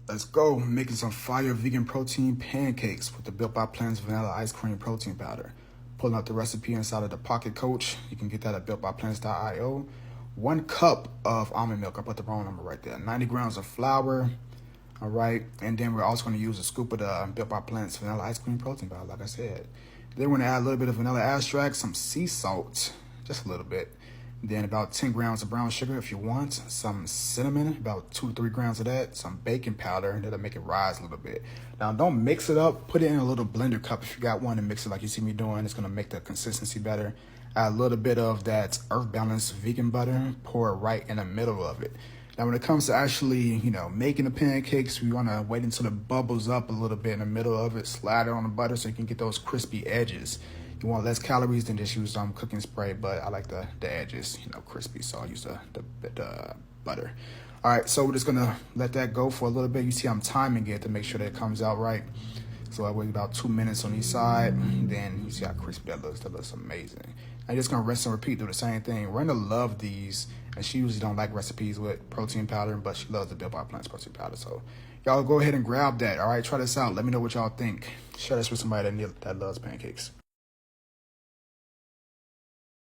Let's go, making some fire vegan protein pancakes with the Built by Plants vanilla ice cream protein powder. Pulling out the recipe inside of the Pocket Coach. You can get that at builtbyplants.io. 1 cup of almond milk. I put the wrong number right there. 90 grams of flour. All right, and then we're also going to use a scoop of the Built by Plants vanilla ice cream protein powder, like I said. Then we're going to add a little bit of vanilla extract, some sea salt, just a little bit. Then about 10 grams of brown sugar if you want, some cinnamon, about 2 to 3 grams of that, some baking powder, that'll make it rise a little bit. Now don't mix it up, put it in a little blender cup if you got one, and mix it like you see me doing. It's gonna make the consistency better. Add a little bit of that Earth Balance vegan butter, pour it right in the middle of it. Now when it comes to actually, making the pancakes, we wanna wait until it bubbles up a little bit in the middle of it, slide it on the butter so you can get those crispy edges. You want less calories than just use cooking spray, but I like the edges, crispy, so I'll use the butter. All right, so we're just gonna let that go for a little bit. You see I'm timing it to make sure that it comes out right. So I wait about 2 minutes on each side. Then you see how crispy that looks. That looks amazing. I'm just gonna rinse and repeat, do the same thing. Rena loves these, and she usually don't like recipes with protein powder, but she loves the Built by Plants protein powder. So y'all go ahead and grab that. All right, try this out. Let me know what y'all think. Share this with somebody that loves pancakes.